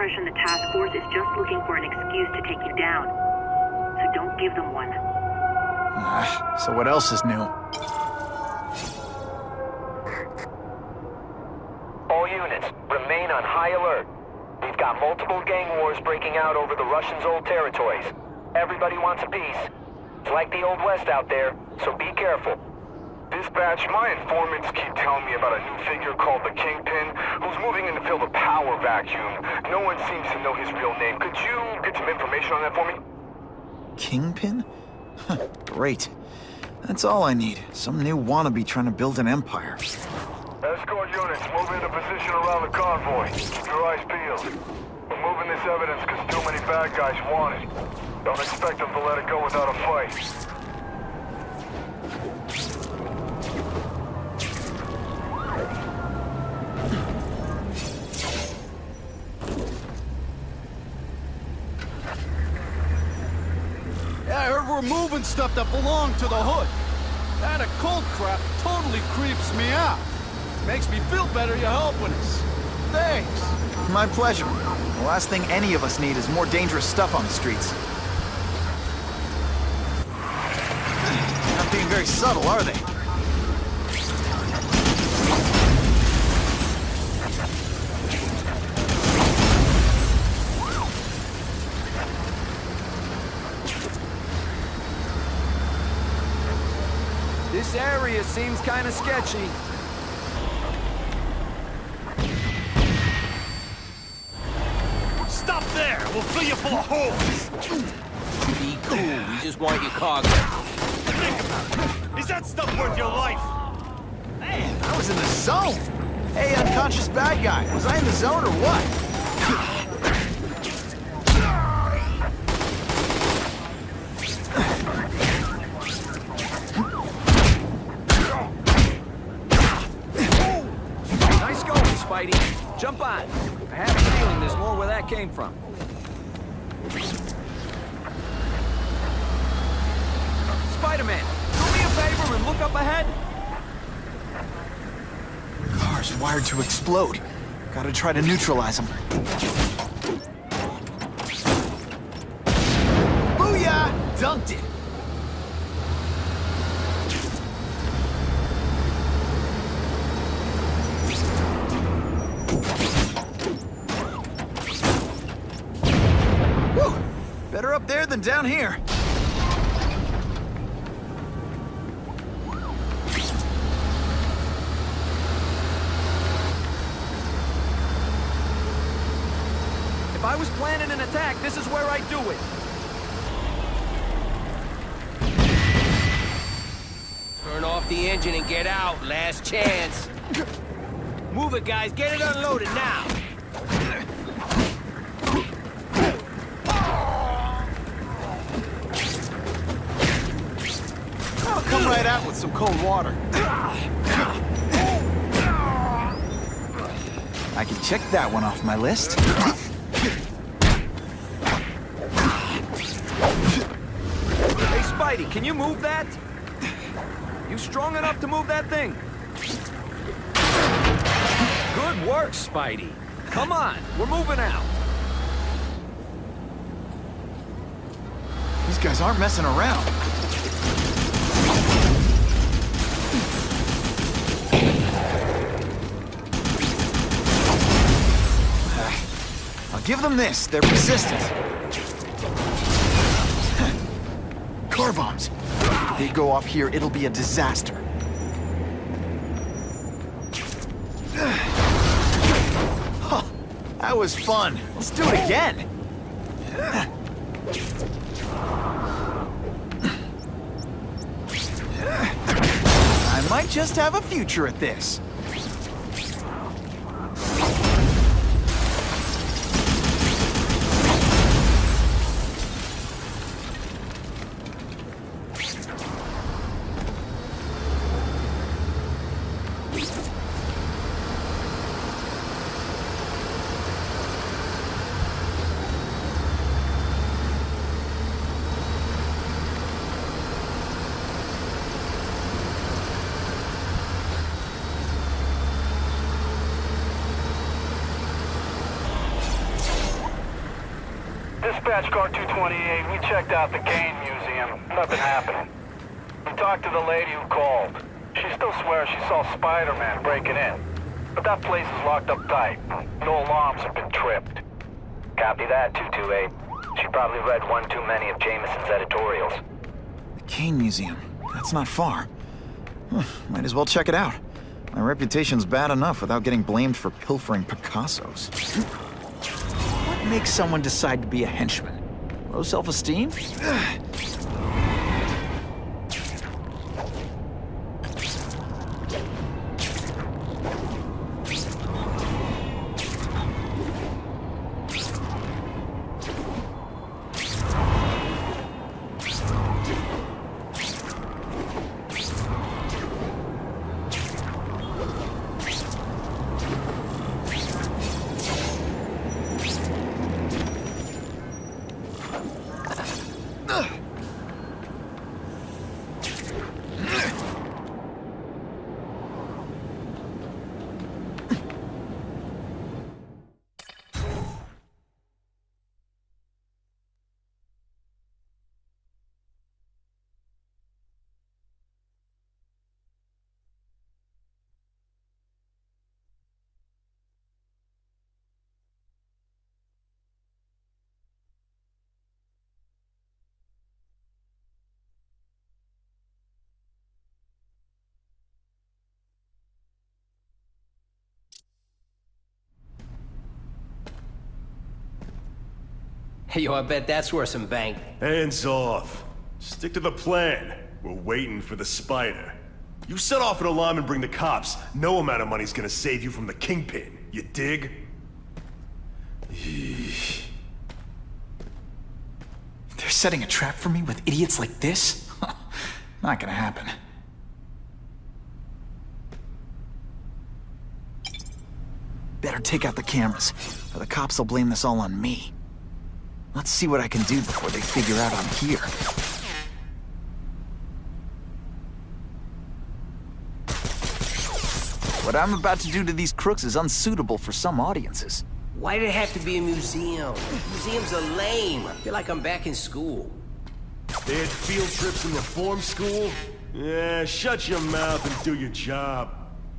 impression the task force is just looking for an excuse to take you down. So don't give them one. So what else is new? All units, remain on high alert. We've got multiple gang wars breaking out over the Russians' old territories. Everybody wants a piece. It's like the Old West out there, so be careful. Dispatch, my informants keep telling me about a new figure called the Kingpin, who's moving in to fill the power vacuum. No one seems to know his real name. Could you get some information on that for me? Kingpin? Great. That's all I need. Some new wannabe trying to build an empire. Escort units, move into position around the convoy. Keep your eyes peeled. We're moving this evidence because too many bad guys want it. Don't expect them to let it go without a fight. Yeah, I heard we're moving stuff that belonged to the hood. That occult crap totally creeps me out. Makes me feel better you're helping us. Thanks. My pleasure. The last thing any of us need is more dangerous stuff on the streets. Not being very subtle, are they? This area seems kind of sketchy. Stop there! We'll fill you full of holes! Be cool, we just want your cargo. Think about it. Is that stuff worth your life? Man, I was in the zone! Hey, unconscious bad guy, was I in the zone or what? Nice going, Spidey. Jump on. I have a feeling there's more where that came from. Spider-Man, do me a favor and look up ahead. Car's wired to explode. Gotta try to neutralize them. Booyah! Dunked it! Whew! Better up there than down here. If I was planning an attack, this is where I'd do it. Turn off the engine and get out. Last chance. Move it, guys. Get it unloaded now. I'll come right out with some cold water. I can check that one off my list. Hey, Spidey, can you move that? You strong enough to move that thing? Good work, Spidey. Come on, we're moving out. These guys aren't messing around. I'll give them this. They're persistent. Car bombs. If they go off here, it'll be a disaster. Huh, that was fun. Let's do it again. I might just have a future at this. Dispatch car 228, we checked out the Kane Museum. Nothing happening. We talked to the lady who called. She still swears she saw Spider-Man breaking in. But that place is locked up tight. No alarms have been tripped. Copy that, 228. She probably read one too many of Jameson's editorials. The Kane Museum. That's not far. Might as well check it out. My reputation's bad enough without getting blamed for pilfering Picassos. What makes someone decide to be a henchman? Low self-esteem? Hey, yo, I bet that's worth some bank. Hands off. Stick to the plan. We're waiting for the spider. You set off an alarm and bring the cops. No amount of money's gonna save you from the kingpin. You dig? They're setting a trap for me with idiots like this? Not gonna happen. Better take out the cameras, or the cops will blame this all on me. Let's see what I can do before they figure out I'm here. What I'm about to do to these crooks is unsuitable for some audiences. Why did it have to be a museum? Museums are lame. I feel like I'm back in school. They had field trips in reform school? Yeah, shut your mouth and do your job.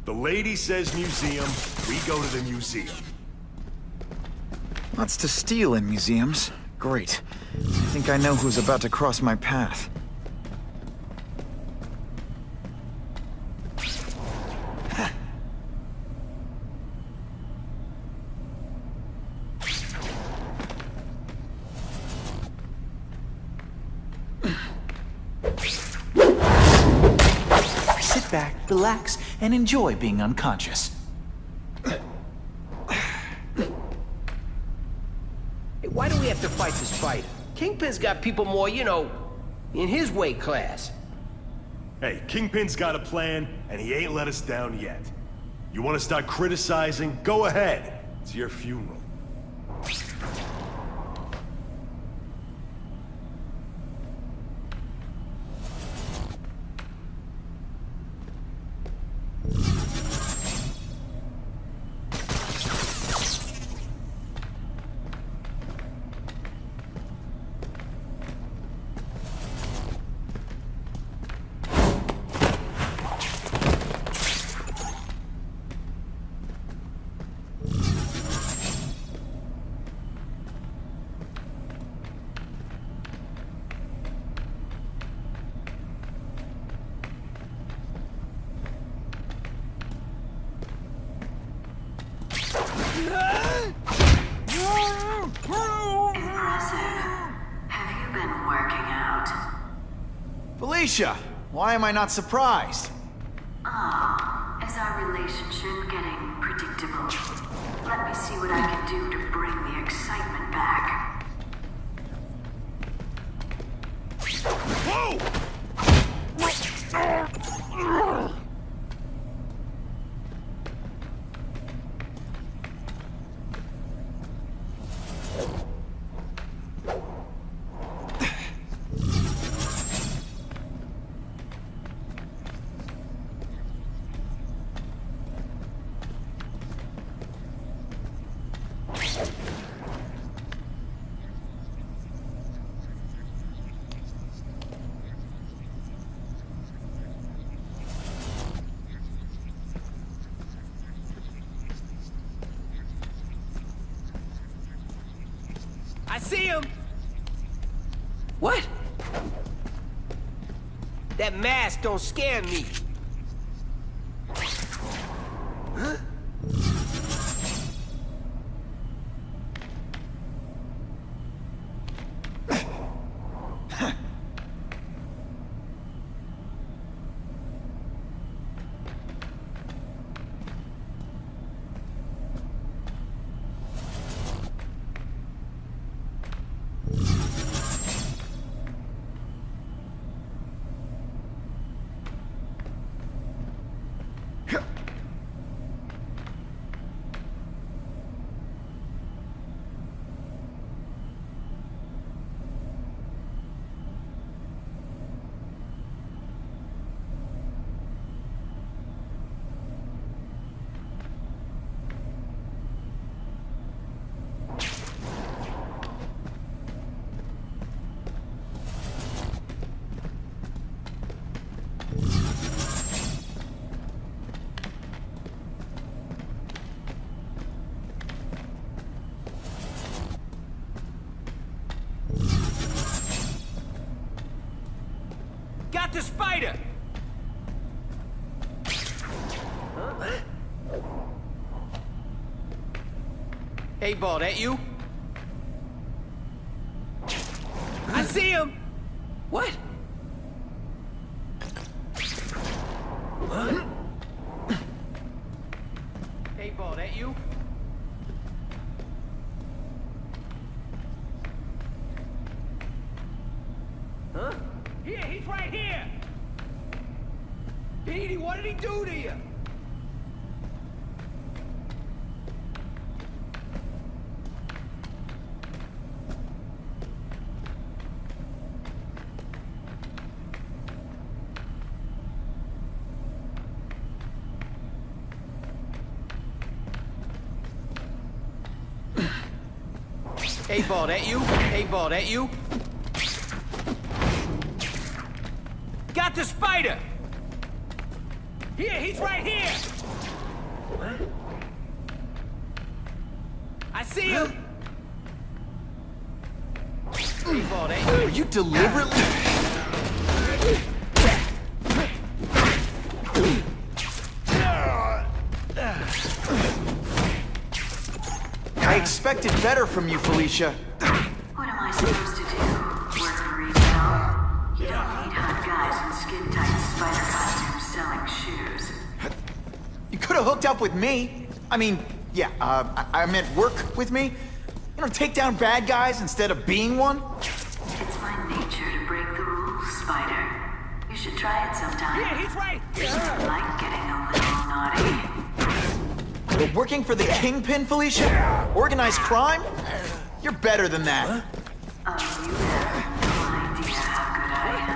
The lady says museum, we go to the museum. Lots to steal in museums. Great. I think I know who's about to cross my path. Sit back, relax, and enjoy being unconscious. Why do we have to fight the spider? Kingpin's got people more, you know, in his weight class. Hey, Kingpin's got a plan, and he ain't let us down yet. You want to start criticizing? Go ahead. It's your funeral. Felicia, why am I not surprised? Is our relationship getting predictable? Let me see what I can do to bring the excitement back. Whoa! see him! What? That mask don't scare me. Huh? Got the spider! Huh? Hey, ball, that you? I see him! What? What? Hey, ball, that you? Huh? Here, he's right here! Petey, what did he do to you? Hey, ball, that you? Hey, ball, that you? Got the spider! Here, he's right here! What? I see him! Hey, ball, that you? Are you deliberately... I expected better from you, Felicia. What am I supposed to do? Work for retail? You don't need hot guys in skin-tight spider costumes selling shoes. You could have hooked up with me. I mean, yeah, I meant work with me. You know, take down bad guys instead of being one. It's my nature to break the rules, Spider. You should try it sometime. Yeah, he's right! I like getting a little naughty. But working for the Kingpin, Felicia? Organized crime? You're better than that. Oh, you have no idea how good I am.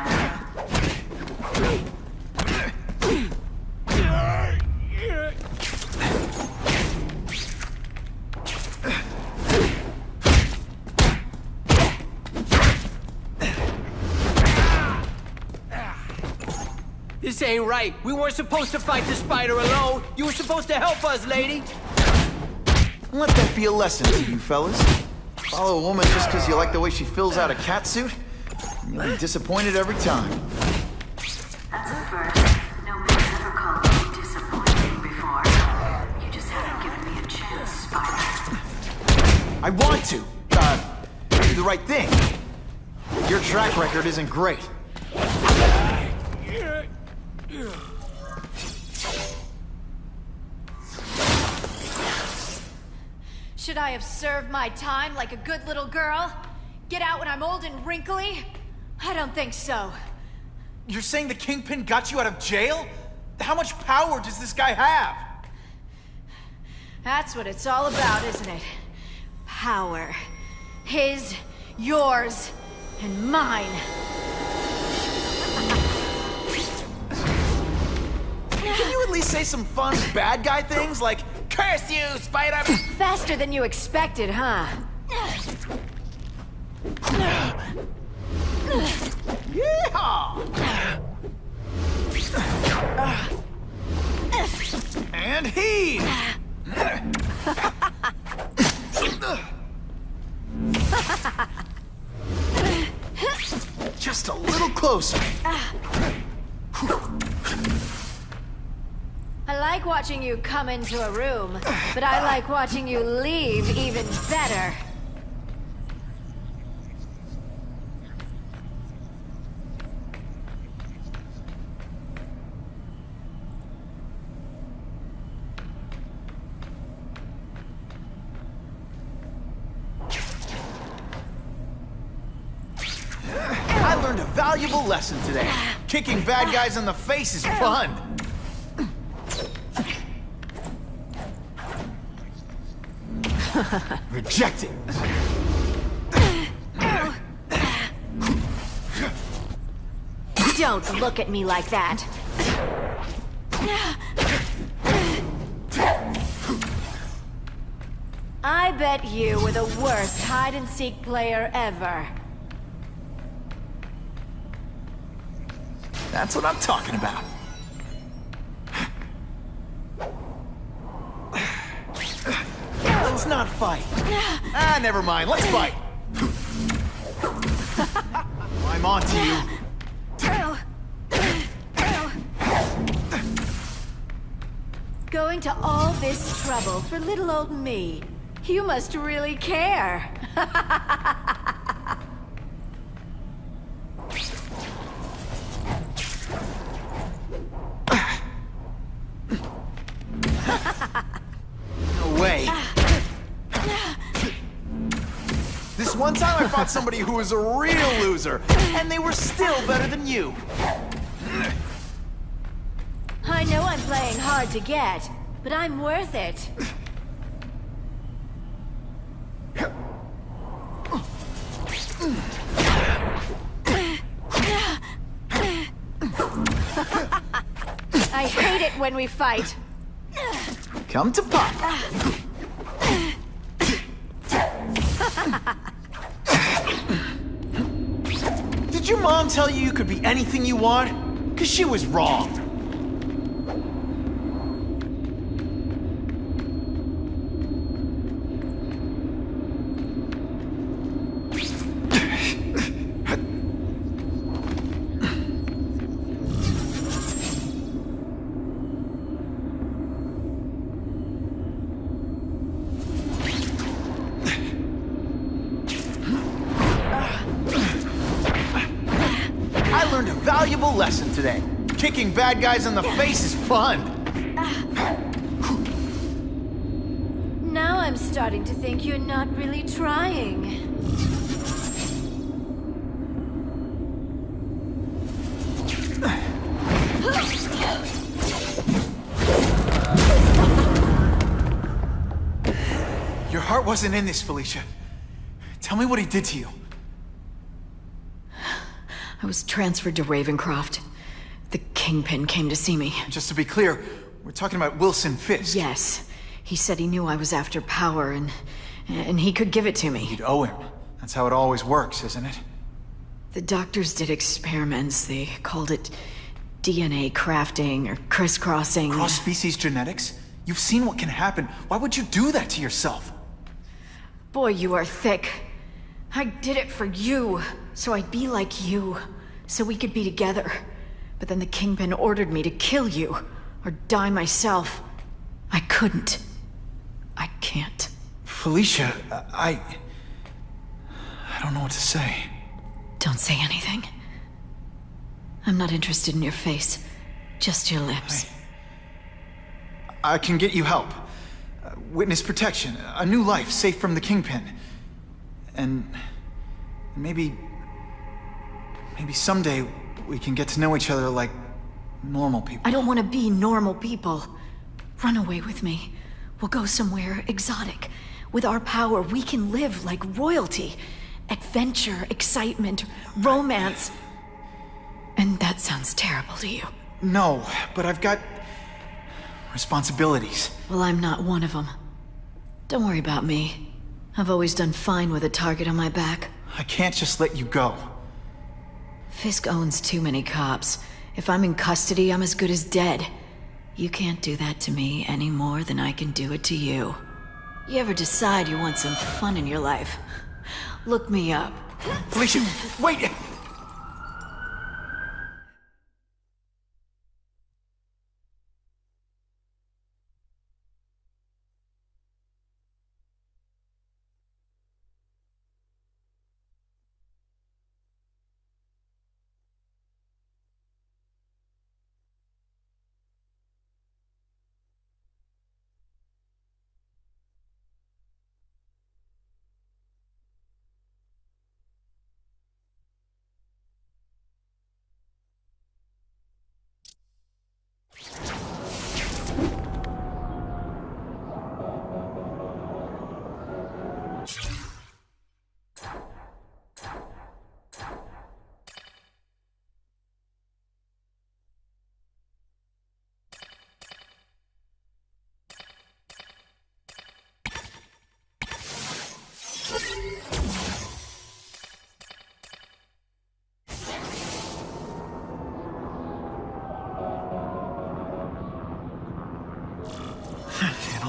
This ain't right. We weren't supposed to fight the spider alone. You were supposed to help us, lady. Let that be a lesson to you fellas. Follow a woman just because you like the way she fills out a catsuit, and you'll be disappointed every time. That's a first. Nobody's ever called me disappointing before. You just haven't given me a chance, Spider. I want to, do the right thing. Your track record isn't great. Should I have served my time like a good little girl? Get out when I'm old and wrinkly? I don't think so. You're saying the Kingpin got you out of jail? How much power does this guy have? That's what it's all about, isn't it? Power. His, yours, and mine. Can you at least say some fun bad guy things like, "Curse you, Spider"? Faster than you expected, huh? Yeehaw! And heave! closer. I like watching you come into a room, but I like watching you leave even better. I learned a valuable lesson today. Kicking bad guys in the face is fun. Rejected. Don't look at me like that. I bet you were the worst hide-and-seek player ever. That's what I'm talking about. Let's not fight. Ah, never mind. Let's fight. I'm on to you. Going to all this trouble for little old me. You must really care. No way. This one time I fought somebody who was a real loser, and they were still better than you. I know I'm playing hard to get, but I'm worth it. I hate it when we fight. Come to Papa. Did your mom tell you you could be anything you want? 'Cause she was wrong. I learned a valuable lesson today. Kicking bad guys in the face is fun. Now I'm starting to think you're not really trying. Your heart wasn't in this, Felicia. Tell me what he did to you. I was transferred to Ravencroft. The Kingpin came to see me. Just to be clear, we're talking about Wilson Fisk. Yes. He said he knew I was after power and he could give it to me. You'd owe him. That's how it always works, isn't it? The doctors did experiments. They called it DNA crafting or crisscrossing. Cross-species genetics? You've seen what can happen. Why would you do that to yourself? Boy, you are thick. I did it for you, so I'd be like you, so we could be together. But then the Kingpin ordered me to kill you, or die myself. I couldn't. I can't. Felicia, I don't know what to say. Don't say anything. I'm not interested in your face, just your lips. I can get you help. Witness protection, a new life safe from the Kingpin. And maybe someday we can get to know each other like normal people. I don't want to be normal people. Run away with me. We'll go somewhere exotic. With our power, we can live like royalty. Adventure, excitement, romance. And that sounds terrible to you. No, but I've got responsibilities. Well, I'm not one of them. Don't worry about me. I've always done fine with a target on my back. I can't just let you go. Fisk owns too many cops. If I'm in custody, I'm as good as dead. You can't do that to me any more than I can do it to you. You ever decide you want some fun in your life? Look me up. Felicia, wait!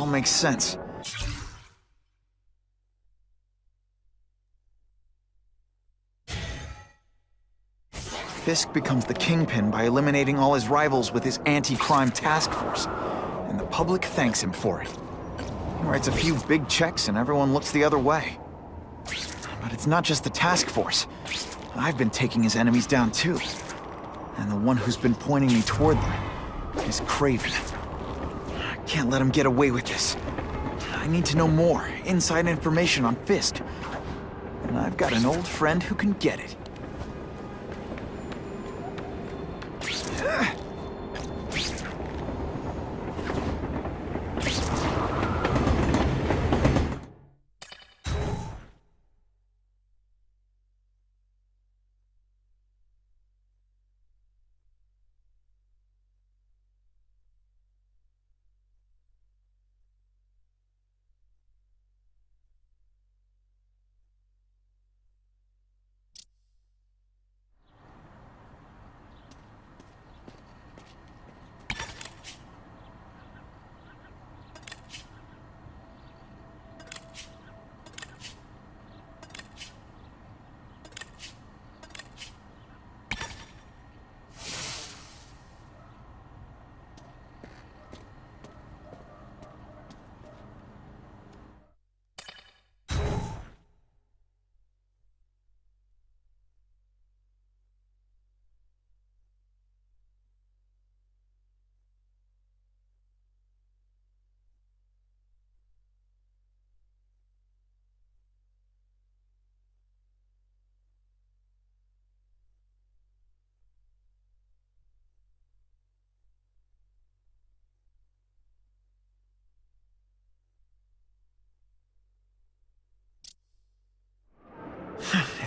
all makes sense. Fisk becomes the Kingpin by eliminating all his rivals with his anti-crime task force, and the public thanks him for it. He writes a few big checks and everyone looks the other way. But it's not just the task force. I've been taking his enemies down too. And the one who's been pointing me toward them is Kraven. I can't let him get away with this. I need to know more, inside information on Fisk. And I've got an old friend who can get it.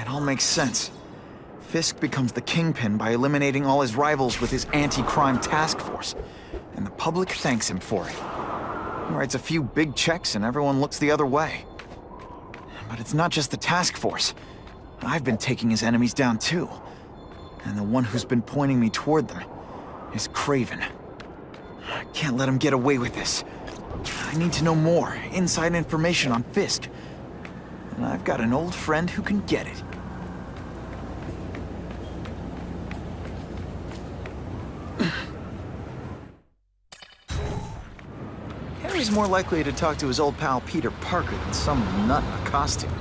It all makes sense. Fisk becomes the Kingpin by eliminating all his rivals with his anti-crime task force, and the public thanks him for it. He writes a few big checks and everyone looks the other way. But it's not just the task force. I've been taking his enemies down too. And the one who's been pointing me toward them is Kraven. I can't let him get away with this. I need to know more, inside information on Fisk. And I've got an old friend who can get it. Harry's more likely to talk to his old pal Peter Parker than some nut in a costume.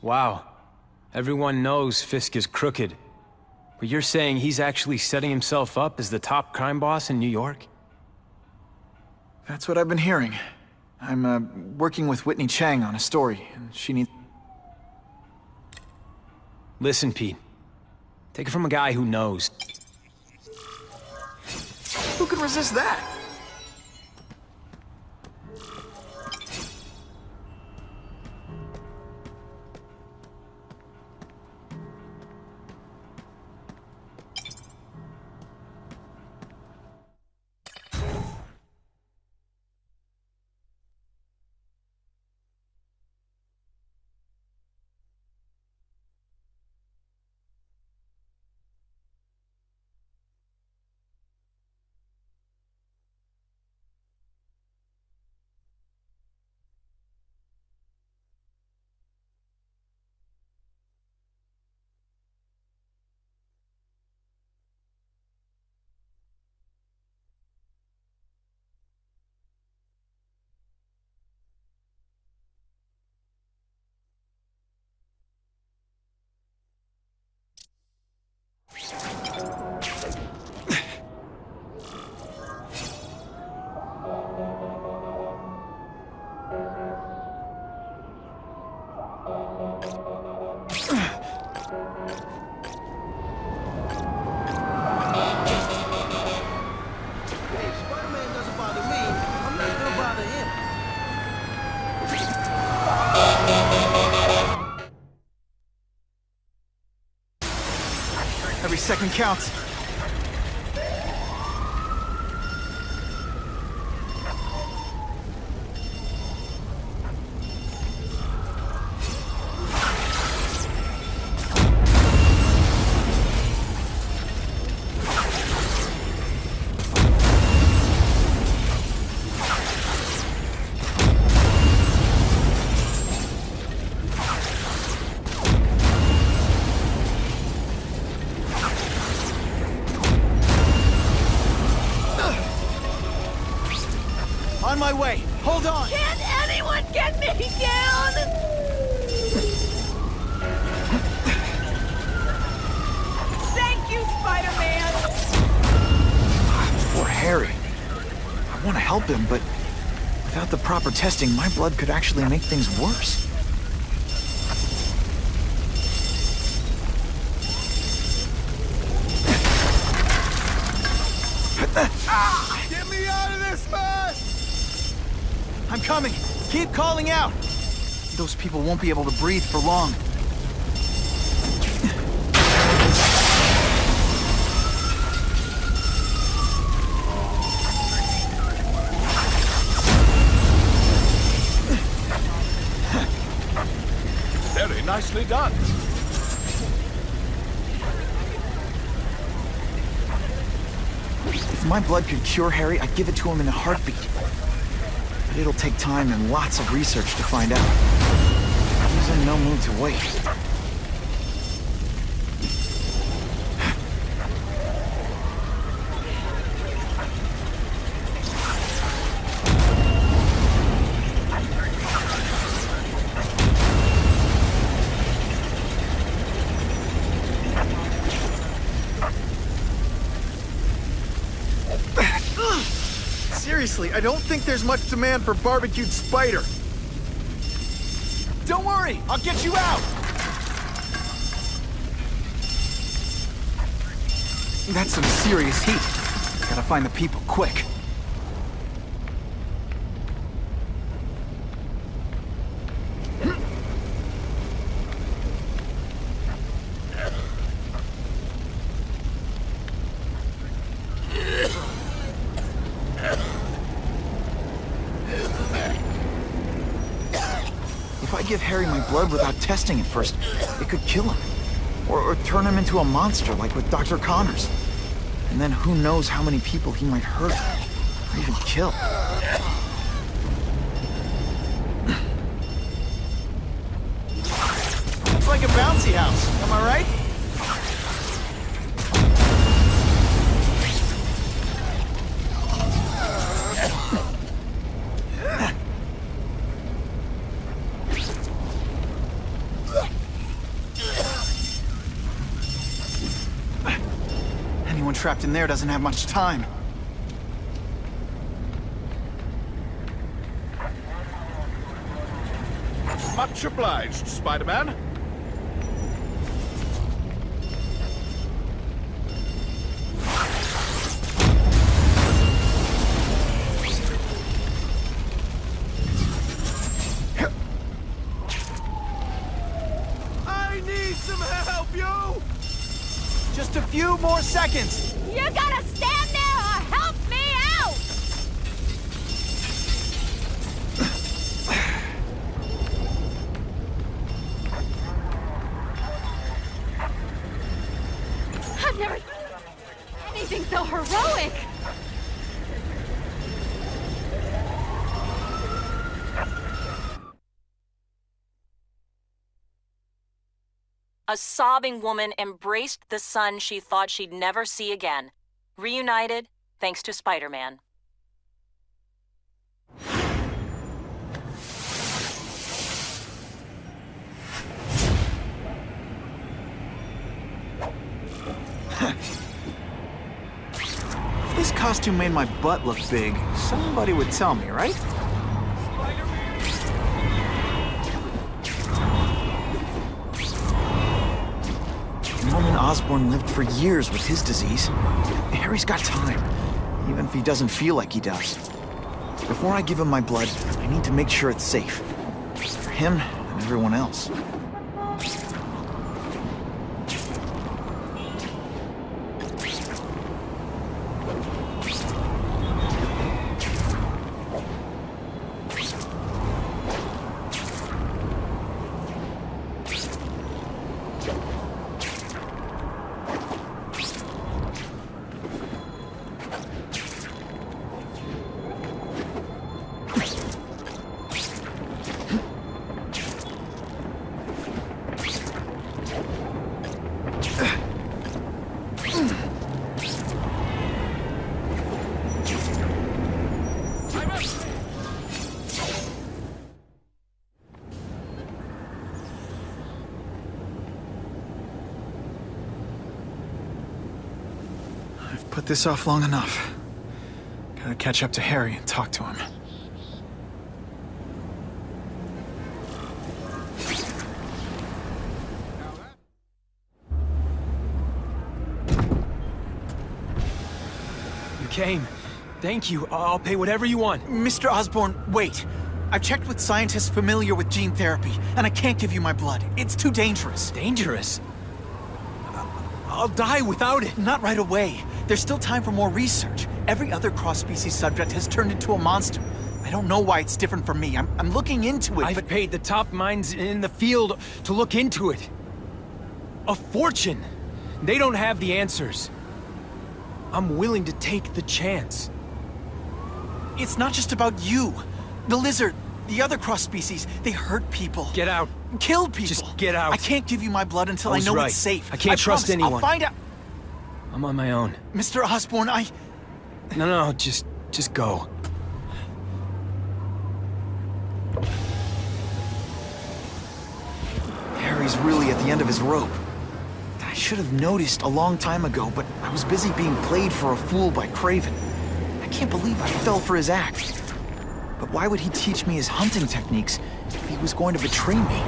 Wow. Everyone knows Fisk is crooked. But you're saying he's actually setting himself up as the top crime boss in New York? That's what I've been hearing. I'm, working with Whitney Chang on a story, and she needs... Listen, Pete. Take it from a guy who knows. Who can resist that? counts. On my way. Hold on. Can't anyone get me down? Thank you, Spider-Man. Poor Harry. I want to help him, but without the proper testing, my blood could actually make things worse. Get me out of this mess! I'm coming. Keep calling out. Those people won't be able to breathe for long. Very nicely done. If my blood could cure Harry, I'd give it to him in a heartbeat. But it'll take time and lots of research to find out. He's in no mood to wait. Seriously, I don't think there's much demand for barbecued spider. Don't worry, I'll get you out! That's some serious heat. Gotta find the people quick. If I give Harry my blood without testing it first, it could kill him. Or turn him into a monster like with Dr. Connors. And then who knows how many people he might hurt or even kill. It's like a bouncy house, am I right? Anyone trapped in there doesn't have much time. Much obliged, Spider-Man. I need some help, you! Just a few more seconds. You gotta stand there or help me out! I've never seen anything so heroic! A sobbing woman embraced the son she thought she'd never see again. Reunited, thanks to Spider-Man. If this costume made my butt look big, somebody would tell me, right? Norman Osborn lived for years with his disease. Harry's got time, even if he doesn't feel like he does. Before I give him my blood, I need to make sure it's safe. For him and everyone else. I've put this off long enough. Gotta catch up to Harry and talk to him. You came. Thank you. I'll pay whatever you want. Mr. Osborn, wait. I've checked with scientists familiar with gene therapy, and I can't give you my blood. It's too dangerous. Dangerous? I'll die without it. Not right away. There's still time for more research. Every other cross-species subject has turned into a monster. I don't know why it's different from me. I'm looking into it, I've paid the top minds in the field to look into it. A fortune. They don't have the answers. I'm willing to take the chance. It's not just about you. The lizard, the other cross-species, they hurt people. Get out. Kill people. Just get out. I can't give you my blood until I know right. it's safe. I can't trust promise. anyone. I'll find out. I'm on my own. Mr. Osborn, No, just go. Harry's really at the end of his rope. I should have noticed a long time ago, but I was busy being played for a fool by Craven. I can't believe I fell for his act. But why would he teach me his hunting techniques if he was going to betray me?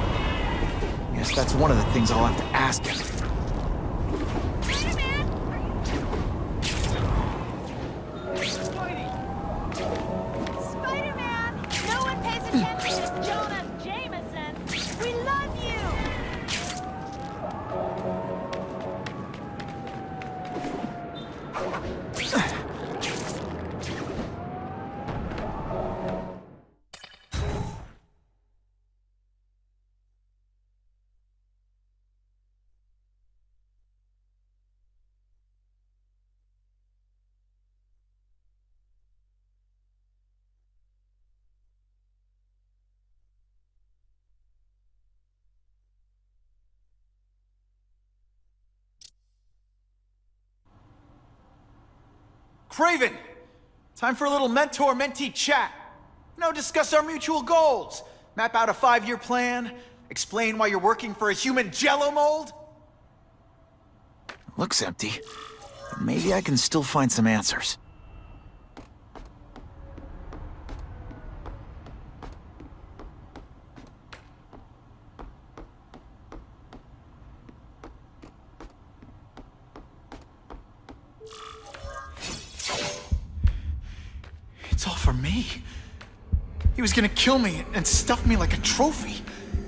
Guess that's one of the things I'll have to ask him. Spider-Man! No one pays attention to Jonah Jameson! We love you! Craven! Time for a little mentor-mentee chat. Discuss our mutual goals. Map out a 5-year plan. Explain why you're working for a human jello mold. Looks empty. But maybe I can still find some answers. It's all for me. He was gonna kill me and stuff me like a trophy.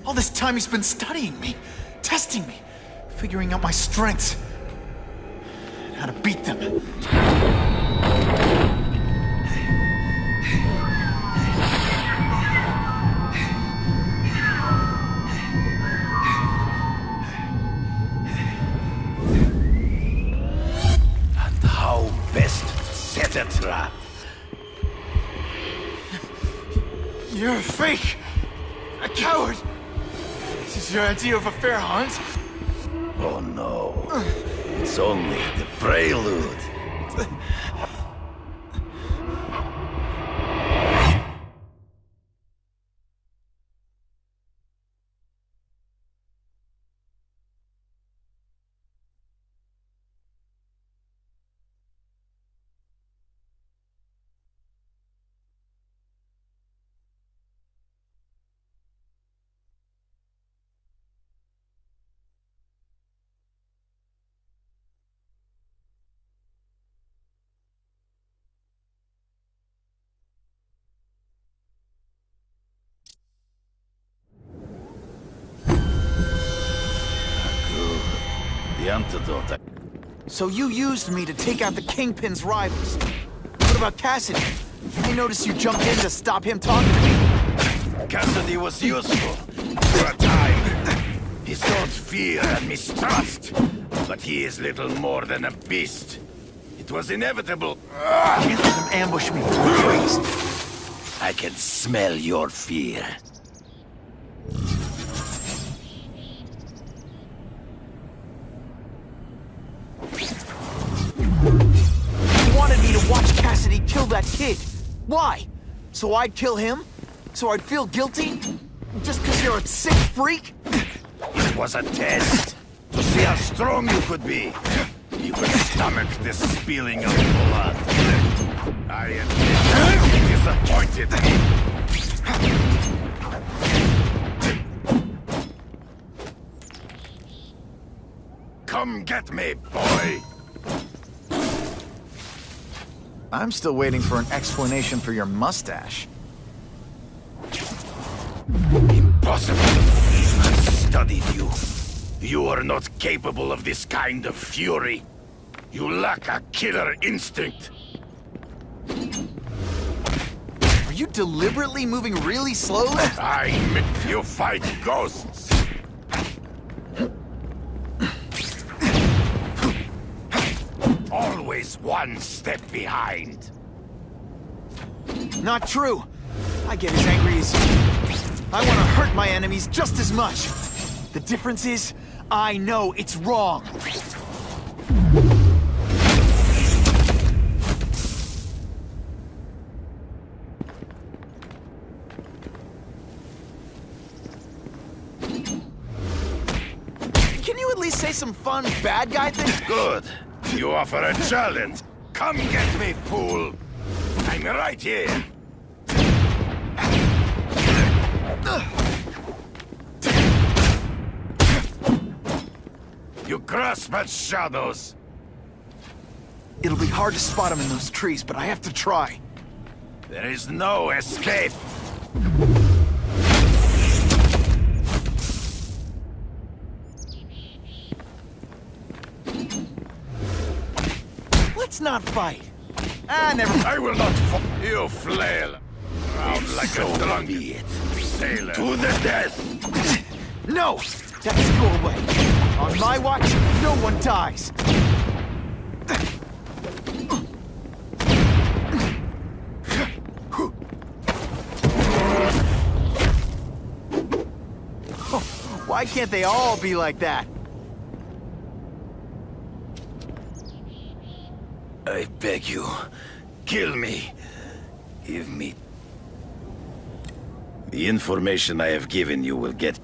All this time he's been studying me, testing me, figuring out my strengths, and how to beat them. And how best to set a trap. You're a fake! A coward! This is your idea of a fair hunt? Oh no. It's only the prelude. The antidote. So you used me to take out the Kingpin's rivals. What about Cassidy? I noticed you jumped in to stop him talking to me. Cassidy was useful for a time. He sowed fear and mistrust, but he is little more than a beast. It was inevitable. Can't let him ambush me for the trees. I can smell your fear. You wanted me to watch Cassidy kill that kid. Why? So I'd kill him? So I'd feel guilty? Just because you're a sick freak? It was a test to see how strong you could be. You could stomach the spilling of blood. I admit it disappointed me. Come get me, boy! I'm still waiting for an explanation for your mustache. Impossible. I've studied you. You are not capable of this kind of fury. You lack a killer instinct. Are you deliberately moving really slowly? You fight ghosts. Always one step behind. Not true. I get as angry as you. I want to hurt my enemies just as much. The difference is, I know it's wrong. Can you at least say some fun bad guy things? Good. You offer a challenge. Come get me, fool. I'm right here. You grasp at shadows. It'll be hard to spot him in those trees, but I have to try. There is no escape. Let's not fight. Never. I will not You flail around like a drunk sailor. To the death! No! That's your way. On my watch, no one dies. Why can't they all be like that? I beg you, kill me. Give me... The information I have given you will get...